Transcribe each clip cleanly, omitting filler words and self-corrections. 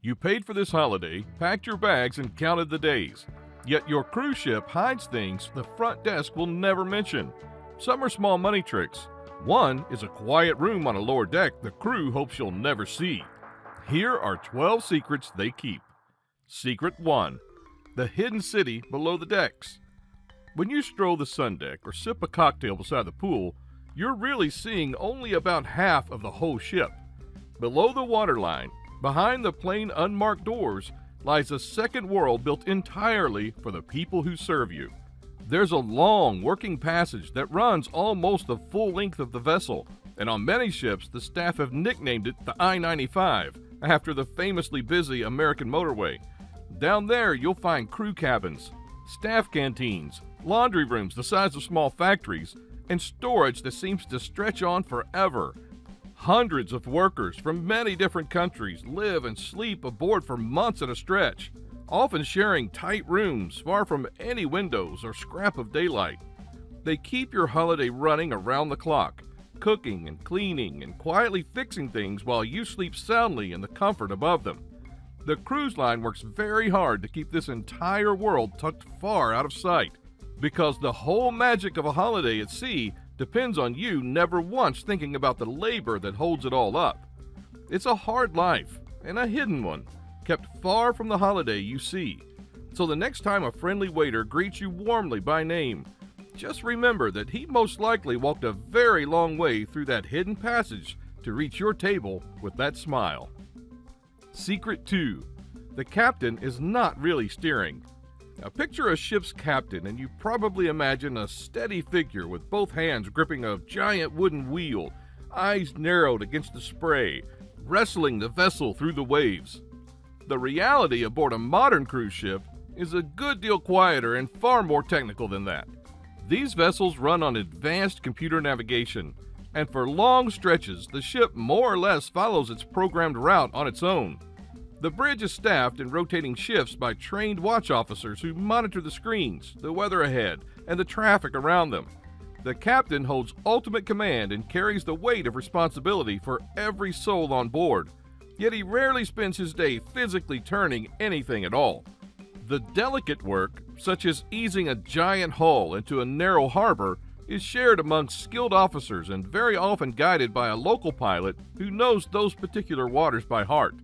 You paid for this holiday, packed your bags, and counted the days. Yet your cruise ship hides things the front desk will never mention. Some are small money tricks. One is a quiet room on a lower deck the crew hopes you'll never see. Here are 12 secrets they keep. Secret 1. The hidden city below the decks. When you stroll the sun deck or sip a cocktail beside the pool, you're really seeing only about half of the whole ship. Below the waterline, behind the plain unmarked doors, lies a second world built entirely for the people who serve you. There's a long working passage that runs almost the full length of the vessel, and on many ships the staff have nicknamed it the I-95, after the famously busy American motorway. Down there you'll find crew cabins, staff canteens, laundry rooms the size of small factories, and storage that seems to stretch on forever. Hundreds of workers from many different countries live and sleep aboard for months at a stretch, often sharing tight rooms far from any windows or scrap of daylight. They keep your holiday running around the clock, cooking and cleaning and quietly fixing things while you sleep soundly in the comfort above them. The cruise line works very hard to keep this entire world tucked far out of sight, because the whole magic of a holiday at sea depends on you never once thinking about the labor that holds it all up. It's a hard life, and a hidden one, kept far from the holiday you see. So the next time a friendly waiter greets you warmly by name, just remember that he most likely walked a very long way through that hidden passage to reach your table with that smile. Secret 2. The captain is not really steering. Now picture a ship's captain and you probably imagine a steady figure with both hands gripping a giant wooden wheel, eyes narrowed against the spray, wrestling the vessel through the waves. The reality aboard a modern cruise ship is a good deal quieter and far more technical than that. These vessels run on advanced computer navigation, and for long stretches the ship more or less follows its programmed route on its own. The bridge is staffed in rotating shifts by trained watch officers who monitor the screens, the weather ahead, and the traffic around them. The captain holds ultimate command and carries the weight of responsibility for every soul on board, yet he rarely spends his day physically turning anything at all. The delicate work, such as easing a giant hull into a narrow harbor, is shared among skilled officers and very often guided by a local pilot who knows those particular waters by heart.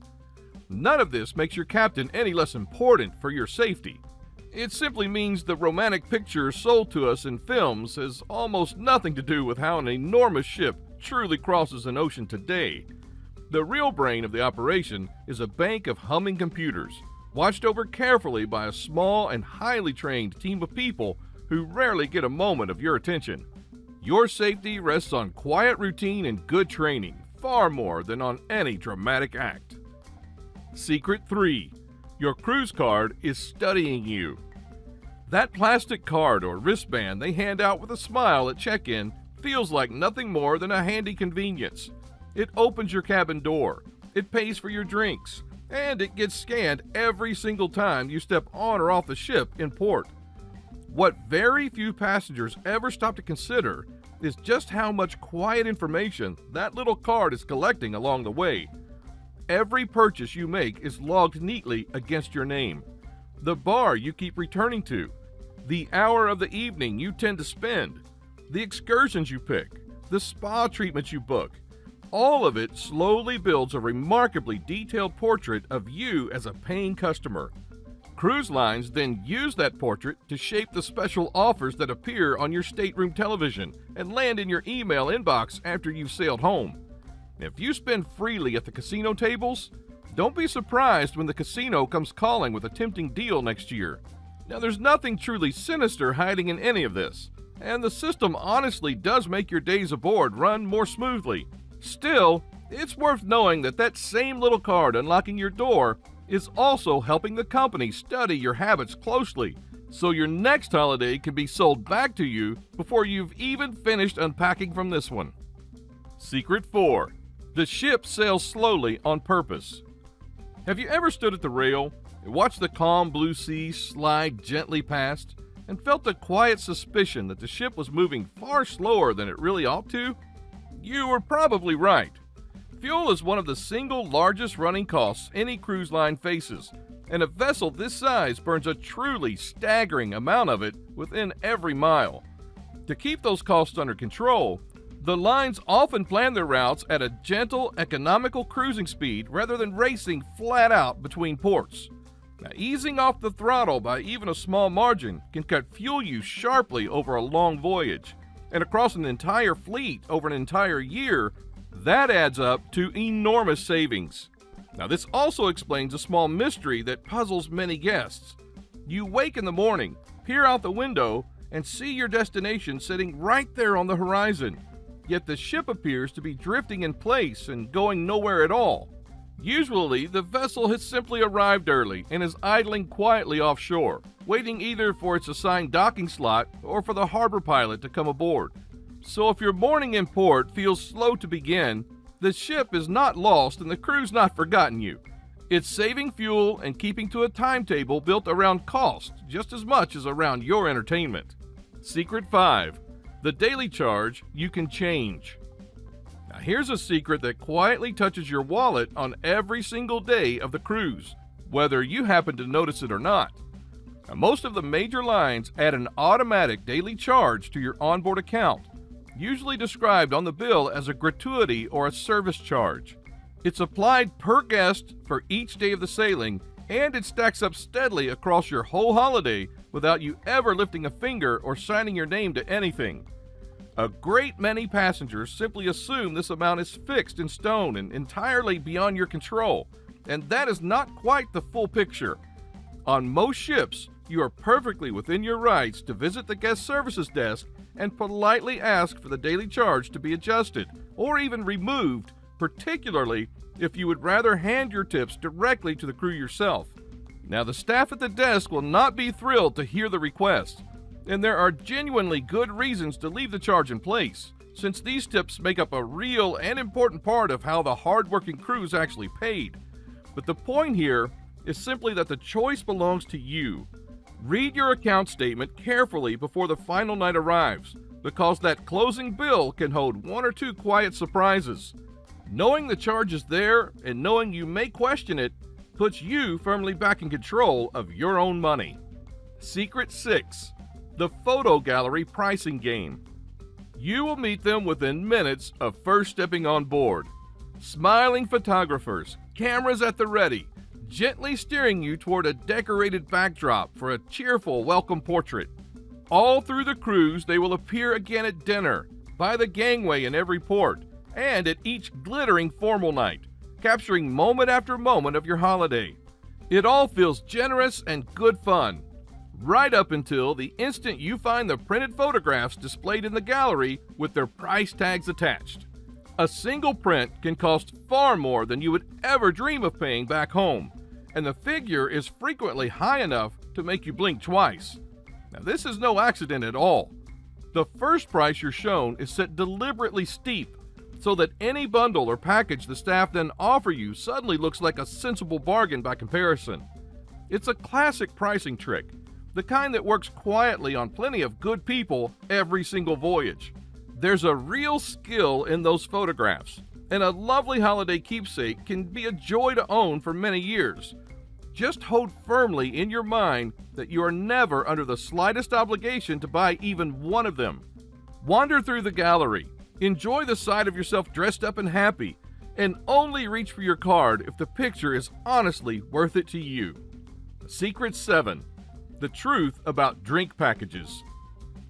None of this makes your captain any less important for your safety. It simply means the romantic picture sold to us in films has almost nothing to do with how an enormous ship truly crosses an ocean today. The real brain of the operation is a bank of humming computers, watched over carefully by a small and highly trained team of people who rarely get a moment of your attention. Your safety rests on quiet routine and good training, far more than on any dramatic act. Secret 3. Your cruise card is studying you. That plastic card or wristband they hand out with a smile at check-in feels like nothing more than a handy convenience. It opens your cabin door, it pays for your drinks, and it gets scanned every single time you step on or off the ship in port. What very few passengers ever stop to consider is just how much quiet information that little card is collecting along the way. Every purchase you make is logged neatly against your name. The bar you keep returning to, the hour of the evening you tend to spend, the excursions you pick, the spa treatments you book, all of it slowly builds a remarkably detailed portrait of you as a paying customer. Cruise lines then use that portrait to shape the special offers that appear on your stateroom television and land in your email inbox after you've sailed home. If you spend freely at the casino tables, don't be surprised when the casino comes calling with a tempting deal next year. Now, there's nothing truly sinister hiding in any of this, and the system honestly does make your days aboard run more smoothly. Still, it's worth knowing that that same little card unlocking your door is also helping the company study your habits closely, so your next holiday can be sold back to you before you've even finished unpacking from this one. Secret 4. The ship sails slowly on purpose. Have you ever stood at the rail and watched the calm blue sea slide gently past and felt a quiet suspicion that the ship was moving far slower than it really ought to? You were probably right. Fuel is one of the single largest running costs any cruise line faces, and a vessel this size burns a truly staggering amount of it within every mile. To keep those costs under control, the lines often plan their routes at a gentle, economical cruising speed rather than racing flat out between ports. Now, easing off the throttle by even a small margin can cut fuel use sharply over a long voyage, and across an entire fleet over an entire year, that adds up to enormous savings. Now, this also explains a small mystery that puzzles many guests. You wake in the morning, peer out the window, and see your destination sitting right there on the horizon. Yet the ship appears to be drifting in place and going nowhere at all. Usually, the vessel has simply arrived early and is idling quietly offshore, waiting either for its assigned docking slot or for the harbor pilot to come aboard. So if your morning in port feels slow to begin, the ship is not lost and the crew's not forgotten you. It's saving fuel and keeping to a timetable built around cost just as much as around your entertainment. Secret 5. The daily charge you can change. Now here's a secret that quietly touches your wallet on every single day of the cruise, whether you happen to notice it or not. Now, most of the major lines add an automatic daily charge to your onboard account, usually described on the bill as a gratuity or a service charge. It's applied per guest for each day of the sailing, and it stacks up steadily across your whole holiday without you ever lifting a finger or signing your name to anything. A great many passengers simply assume this amount is fixed in stone and entirely beyond your control, and that is not quite the full picture. On most ships, you are perfectly within your rights to visit the guest services desk and politely ask for the daily charge to be adjusted or even removed, particularly if you would rather hand your tips directly to the crew yourself. Now, the staff at the desk will not be thrilled to hear the request, and there are genuinely good reasons to leave the charge in place, since these tips make up a real and important part of how the hard-working crew is actually paid. But the point here is simply that the choice belongs to you. Read your account statement carefully before the final night arrives, because that closing bill can hold one or two quiet surprises. Knowing the charge is there and knowing you may question it puts you firmly back in control of your own money. Secret 6. The photo gallery pricing game. You will meet them within minutes of first stepping on board. Smiling photographers, cameras at the ready, gently steering you toward a decorated backdrop for a cheerful welcome portrait. All through the cruise, they will appear again at dinner, by the gangway in every port, and at each glittering formal night, capturing moment after moment of your holiday. It all feels generous and good fun, right up until the instant you find the printed photographs displayed in the gallery with their price tags attached. A single print can cost far more than you would ever dream of paying back home, and the figure is frequently high enough to make you blink twice. Now, this is no accident at all. The first price you're shown is set deliberately steep so that any bundle or package the staff then offer you suddenly looks like a sensible bargain by comparison. It's a classic pricing trick, the kind that works quietly on plenty of good people every single voyage. There's a real skill in those photographs, and a lovely holiday keepsake can be a joy to own for many years. Just hold firmly in your mind that you are never under the slightest obligation to buy even one of them. Wander through the gallery, enjoy the sight of yourself dressed up and happy, and only reach for your card if the picture is honestly worth it to you. Secret 7. The truth about drink packages.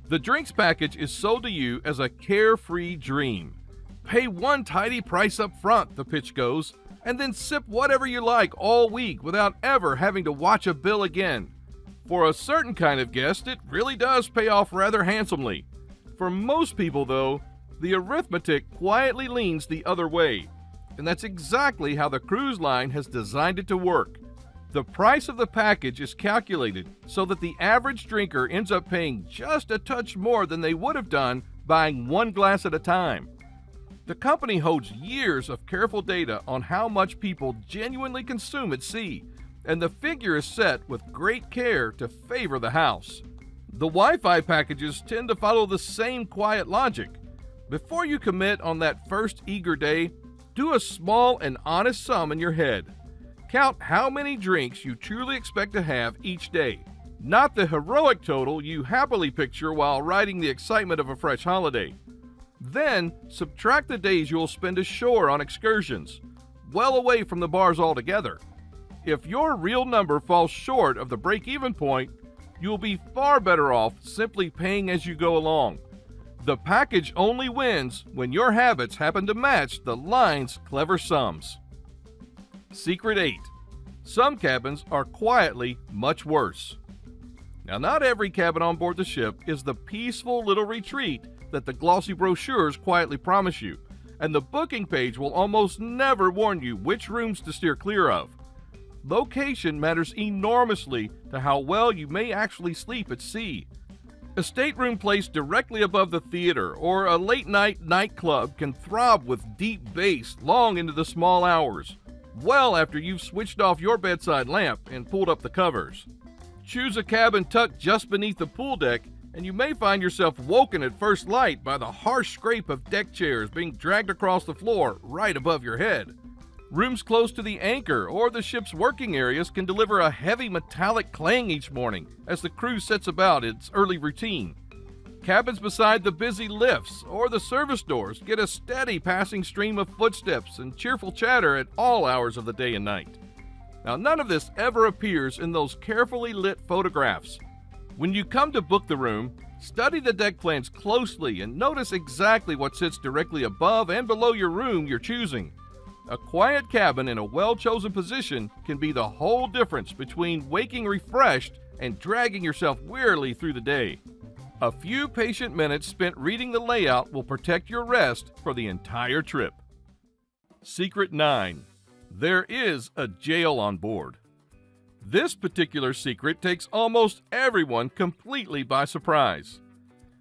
The drinks package is sold to you as a carefree dream. Pay one tidy price up front, the pitch goes, and then sip whatever you like all week without ever having to watch a bill again. For a certain kind of guest, it really does pay off rather handsomely. For most people, though, the arithmetic quietly leans the other way, and that's exactly how the cruise line has designed it to work. The price of the package is calculated so that the average drinker ends up paying just a touch more than they would have done buying one glass at a time. The company holds years of careful data on how much people genuinely consume at sea, and the figure is set with great care to favor the house. The Wi-Fi packages tend to follow the same quiet logic. Before you commit on that first eager day, Do a small and honest sum in your head. Count how many drinks you truly expect to have each day, not the heroic total you happily picture while riding the excitement of a fresh holiday. Then, subtract the days you'll spend ashore on excursions, well away from the bars altogether. If your real number falls short of the break-even point, you'll be far better off simply paying as you go along. The package only wins when your habits happen to match the line's clever sums. Secret 8. Some cabins are quietly much worse. Now, not every cabin on board the ship is the peaceful little retreat that the glossy brochures quietly promise you, and the booking page will almost never warn you which rooms to steer clear of. Location matters enormously to how well you may actually sleep at sea. A stateroom placed directly above the theater or a late-night nightclub can throb with deep bass long into the small hours, well after you've switched off your bedside lamp and pulled up the covers. Choose a cabin tucked just beneath the pool deck, and you may find yourself woken at first light by the harsh scrape of deck chairs being dragged across the floor right above your head. Rooms close to the anchor or the ship's working areas can deliver a heavy metallic clang each morning as the crew sets about its early routine. Cabins beside the busy lifts or the service doors get a steady passing stream of footsteps and cheerful chatter at all hours of the day and night. Now, none of this ever appears in those carefully lit photographs. When you come to book the room, study the deck plans closely and notice exactly what sits directly above and below your room you're choosing. A quiet cabin in a well-chosen position can be the whole difference between waking refreshed and dragging yourself wearily through the day. A few patient minutes spent reading the layout will protect your rest for the entire trip. Secret 9. There is a jail on board. This particular secret takes almost everyone completely by surprise.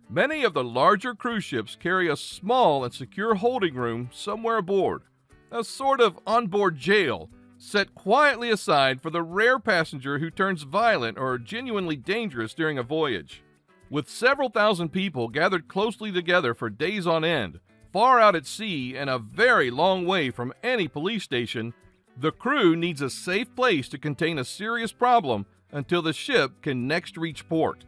Many of the larger cruise ships carry a small and secure holding room somewhere aboard, a sort of onboard jail set quietly aside for the rare passenger who turns violent or genuinely dangerous during a voyage. With several thousand people gathered closely together for days on end, far out at sea and a very long way from any police station, the crew needs a safe place to contain a serious problem until the ship can next reach port.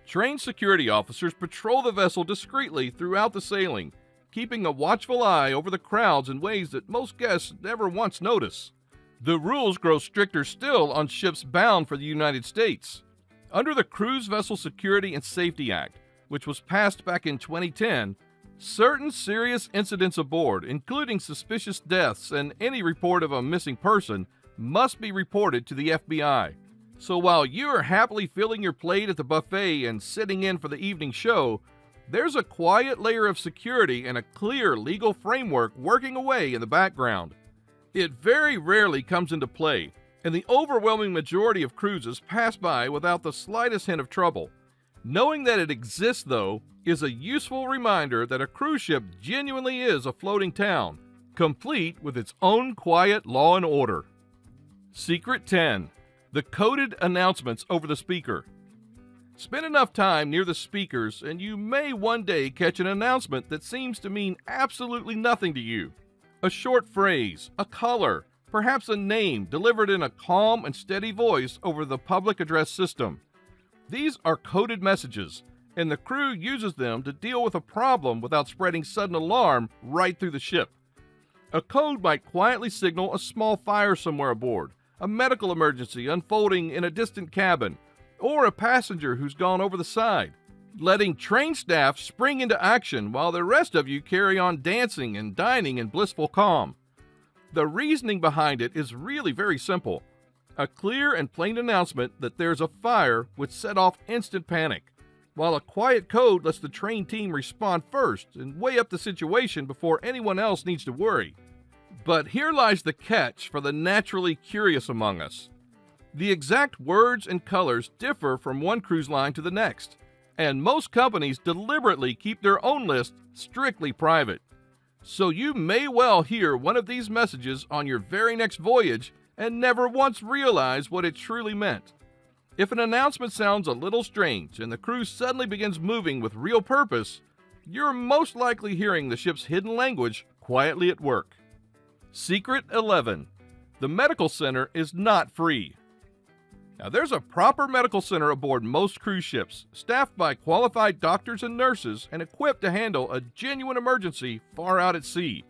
Trained security officers patrol the vessel discreetly throughout the sailing, keeping a watchful eye over the crowds in ways that most guests never once notice. The rules grow stricter still on ships bound for the United States. Under the Cruise Vessel Security and Safety Act, which was passed back in 2010, certain serious incidents aboard, including suspicious deaths and any report of a missing person, must be reported to the FBI. So while you are happily filling your plate at the buffet and sitting in for the evening show, there's a quiet layer of security and a clear legal framework working away in the background. It very rarely comes into play, and the overwhelming majority of cruises pass by without the slightest hint of trouble. Knowing that it exists, though, is a useful reminder that a cruise ship genuinely is a floating town, complete with its own quiet law and order. Secret 10. The coded announcements over the speaker. Spend enough time near the speakers and you may one day catch an announcement that seems to mean absolutely nothing to you. A short phrase, a color, perhaps a name delivered in a calm and steady voice over the public address system. These are coded messages, and the crew uses them to deal with a problem without spreading sudden alarm right through the ship. A code might quietly signal a small fire somewhere aboard, a medical emergency unfolding in a distant cabin, or a passenger who's gone over the side, letting trained staff spring into action while the rest of you carry on dancing and dining in blissful calm. The reasoning behind it is really very simple. A clear and plain announcement that there's a fire would set off instant panic, while a quiet code lets the trained team respond first and weigh up the situation before anyone else needs to worry. But here lies the catch for the naturally curious among us. The exact words and colors differ from one cruise line to the next, and most companies deliberately keep their own list strictly private. So you may well hear one of these messages on your very next voyage and never once realize what it truly meant. If an announcement sounds a little strange and the crew suddenly begins moving with real purpose, you're most likely hearing the ship's hidden language quietly at work. Secret 11. The medical center is not free. Now, there's a proper medical center aboard most cruise ships, staffed by qualified doctors and nurses and equipped to handle a genuine emergency far out at sea.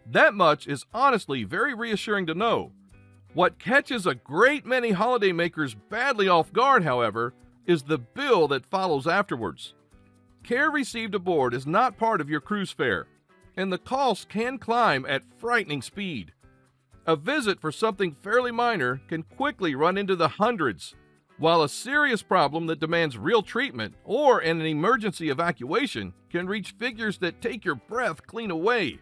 That much is honestly very reassuring to know. What catches a great many holidaymakers badly off guard, however, is the bill that follows afterwards. Care received aboard is not part of your cruise fare, and the costs can climb at frightening speed. A visit for something fairly minor can quickly run into the hundreds, while a serious problem that demands real treatment or an emergency evacuation can reach figures that take your breath clean away.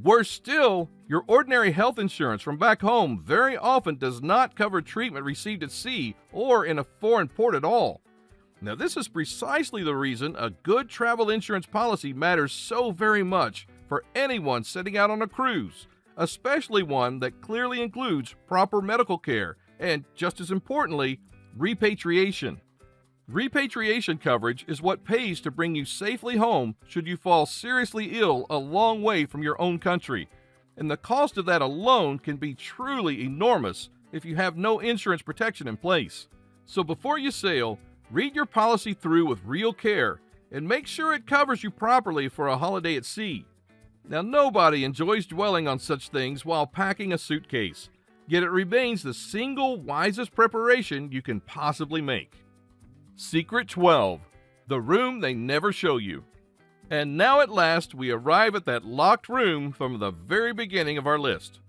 Worse still, your ordinary health insurance from back home very often does not cover treatment received at sea or in a foreign port at all. Now, this is precisely the reason a good travel insurance policy matters so very much for anyone setting out on a cruise, especially one that clearly includes proper medical care and, just as importantly, repatriation. Repatriation coverage is what pays to bring you safely home should you fall seriously ill a long way from your own country, and the cost of that alone can be truly enormous if you have no insurance protection in place. So before you sail, read your policy through with real care and make sure it covers you properly for a holiday at sea. Now, nobody enjoys dwelling on such things while packing a suitcase, yet it remains the single wisest preparation you can possibly make. Secret 12. The room they never show you. And now at last we arrive at that locked room from the very beginning of our list.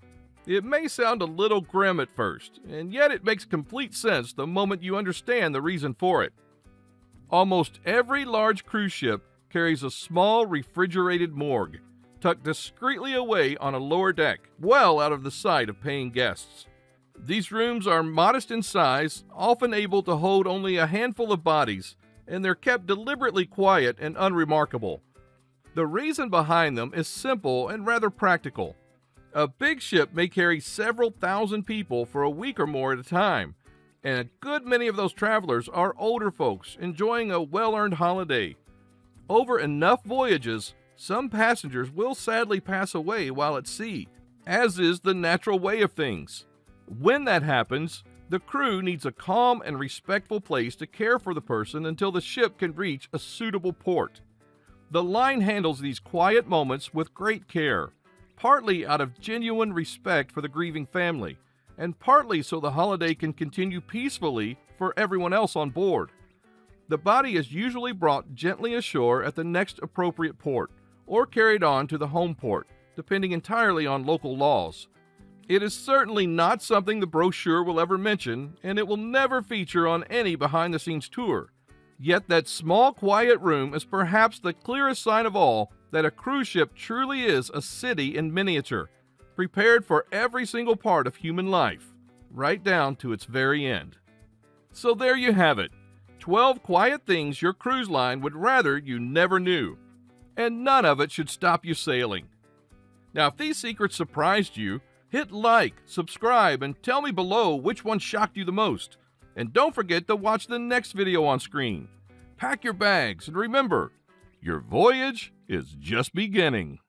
It may sound a little grim at first, and yet it makes complete sense the moment you understand the reason for it. Almost every large cruise ship carries a small refrigerated morgue, tucked discreetly away on a lower deck, well out of the sight of paying guests. These rooms are modest in size, often able to hold only a handful of bodies, and they're kept deliberately quiet and unremarkable. The reason behind them is simple and rather practical. A big ship may carry several thousand people for a week or more at a time, and a good many of those travelers are older folks enjoying a well-earned holiday. Over enough voyages, some passengers will sadly pass away while at sea, as is the natural way of things. When that happens, the crew needs a calm and respectful place to care for the person until the ship can reach a suitable port. The line handles these quiet moments with great care, partly out of genuine respect for the grieving family, and partly so the holiday can continue peacefully for everyone else on board. The body is usually brought gently ashore at the next appropriate port, or carried on to the home port, depending entirely on local laws. It is certainly not something the brochure will ever mention, and it will never feature on any behind-the-scenes tour. Yet that small, quiet room is perhaps the clearest sign of all that a cruise ship truly is a city in miniature, prepared for every single part of human life, right down to its very end. So there you have it, 12 quiet things your cruise line would rather you never knew. And none of it should stop you sailing. Now, if these secrets surprised you, hit like, subscribe, and tell me below which one shocked you the most. And don't forget to watch the next video on screen. Pack your bags, and remember, your voyage is just beginning.